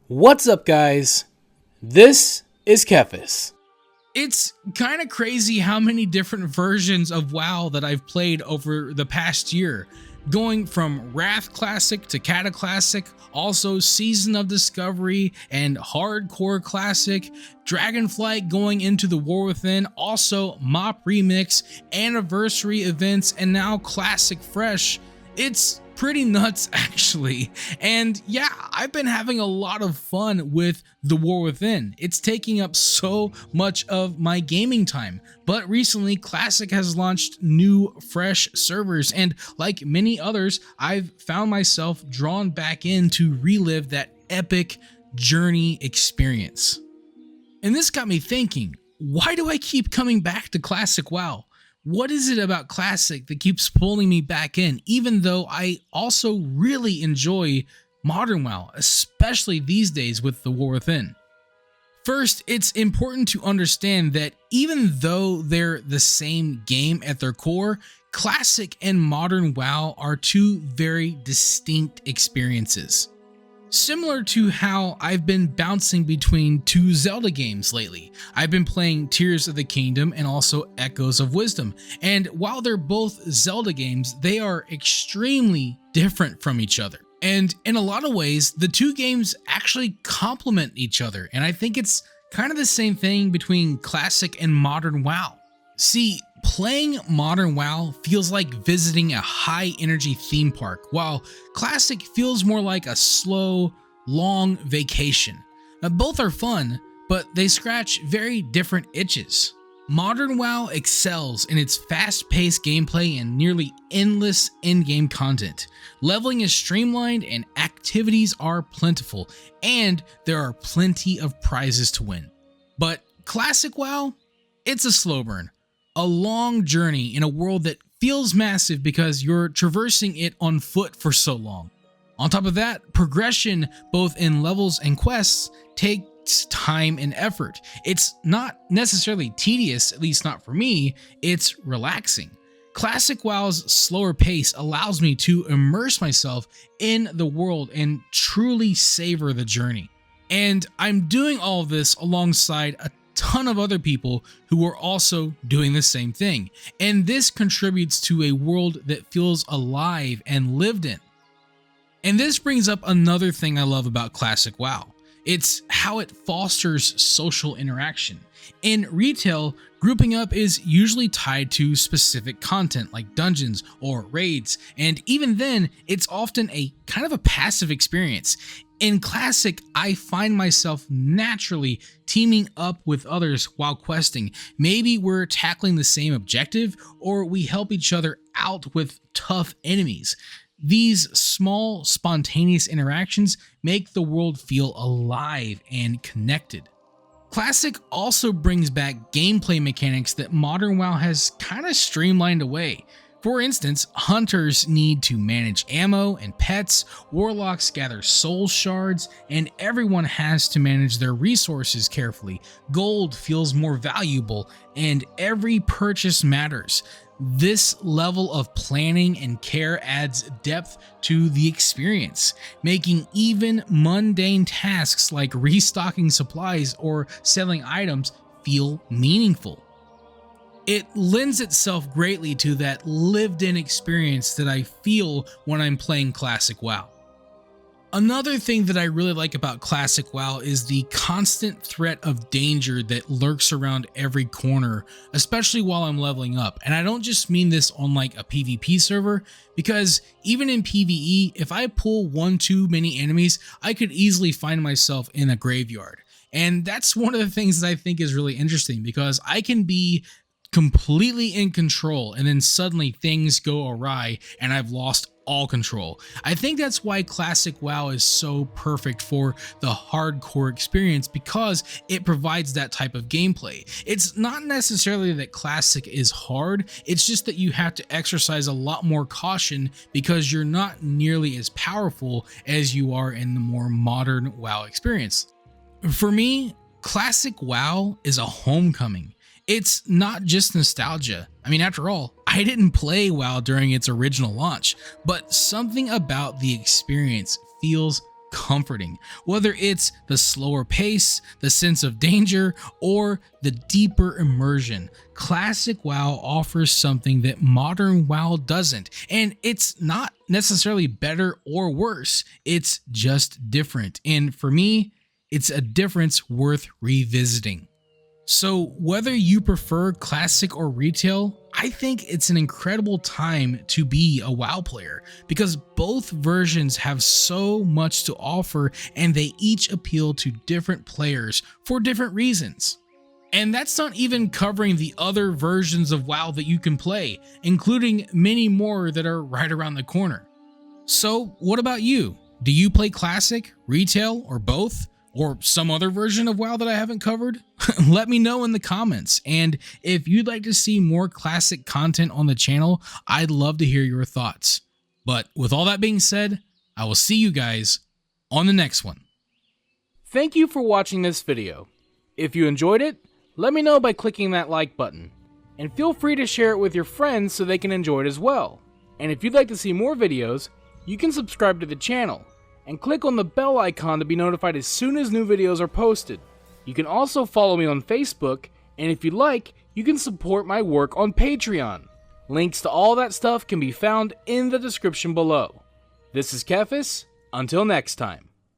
What's up, guys? This is Kephas. It's kind of crazy how many different versions of WoW that I've played over the past year, going from Wrath Classic to Cata Classic, also Season of Discovery and Hardcore Classic, Dragonflight going into the War Within, also Mop Remix, Anniversary events, and now Classic Fresh. It's pretty nuts actually, and yeah, I've been having a lot of fun with the War Within. It's taking up so much of my gaming time, but recently Classic has launched new fresh servers, and like many others, I've found myself drawn back in to relive that epic journey experience. And this got me thinking, why do I keep coming back to Classic WoW? What is it about Classic that keeps pulling me back in, even though I also really enjoy Modern WoW, especially these days with the War Within? First, it's important to understand that even though they're the same game at their core, Classic and Modern WoW are two very distinct experiences. Similar to how I've been bouncing between two Zelda games lately. I've been playing Tears of the Kingdom and also Echoes of Wisdom, and while they're both Zelda games, they are extremely different from each other. And in a lot of ways, the two games actually complement each other, and I think it's kind of the same thing between Classic and Modern WoW. See, playing Modern WoW feels like visiting a high-energy theme park, while Classic feels more like a slow, long vacation. Now, both are fun, but they scratch very different itches. Modern WoW excels in its fast-paced gameplay and nearly endless in-game content. Leveling is streamlined and activities are plentiful, and there are plenty of prizes to win. But Classic WoW? It's a slow burn. A long journey in a world that feels massive because you're traversing it on foot for so long. On top of that, progression, both in levels and quests, takes time and effort. It's not necessarily tedious, at least not for me, it's relaxing. Classic WoW's slower pace allows me to immerse myself in the world and truly savor the journey. And I'm doing all of this alongside a ton of other people who are also doing the same thing, and this contributes to a world that feels alive and lived in. And this brings up another thing I love about Classic WoW. It's how it fosters social interaction. In retail, grouping up is usually tied to specific content like dungeons or raids, and even then, it's often a kind of a passive experience. In Classic, I find myself naturally teaming up with others while questing. Maybe we're tackling the same objective, or we help each other out with tough enemies. These small, spontaneous interactions make the world feel alive and connected. Classic also brings back gameplay mechanics that Modern WoW has kind of streamlined away. For instance, hunters need to manage ammo and pets, warlocks gather soul shards, and everyone has to manage their resources carefully. Gold feels more valuable, and every purchase matters. This level of planning and care adds depth to the experience, making even mundane tasks like restocking supplies or selling items feel meaningful. It lends itself greatly to that lived-in experience that I feel when I'm playing Classic WoW. Another thing that I really like about Classic WoW is the constant threat of danger that lurks around every corner, especially while I'm leveling up. And I don't just mean this on like a PvP server, because even in PvE, if I pull one too many enemies, I could easily find myself in a graveyard. And that's one of the things that I think is really interesting, because I can be completely in control and then suddenly things go awry and I've lost all control. I think that's why Classic WoW is so perfect for the hardcore experience, because it provides that type of gameplay. It's not necessarily that Classic is hard, it's just that you have to exercise a lot more caution because you're not nearly as powerful as you are in the more modern WoW experience. For me, Classic WoW is a homecoming. It's not just nostalgia. I mean, after all, I didn't play WoW during its original launch, but something about the experience feels comforting. Whether it's the slower pace, the sense of danger, or the deeper immersion, classic WoW offers something that modern WoW doesn't. And it's not necessarily better or worse, it's just different. And for me, it's a difference worth revisiting. So whether you prefer classic or retail, I think it's an incredible time to be a WoW player because both versions have so much to offer and they each appeal to different players for different reasons. And that's not even covering the other versions of WoW that you can play, including many more that are right around the corner. So what about you? Do you play classic, retail, or both? Or some other version of WoW that I haven't covered? Let me know in the comments. And if you'd like to see more classic content on the channel, I'd love to hear your thoughts. But with all that being said, I will see you guys on the next one. Thank you for watching this video. If you enjoyed it, let me know by clicking that like button. And feel free to share it with your friends so they can enjoy it as well. And if you'd like to see more videos, you can subscribe to the channel and click on the bell icon to be notified as soon as new videos are posted. You can also follow me on Facebook, and if you'd like, you can support my work on Patreon. Links to all that stuff can be found in the description below. This is Kephas, until next time.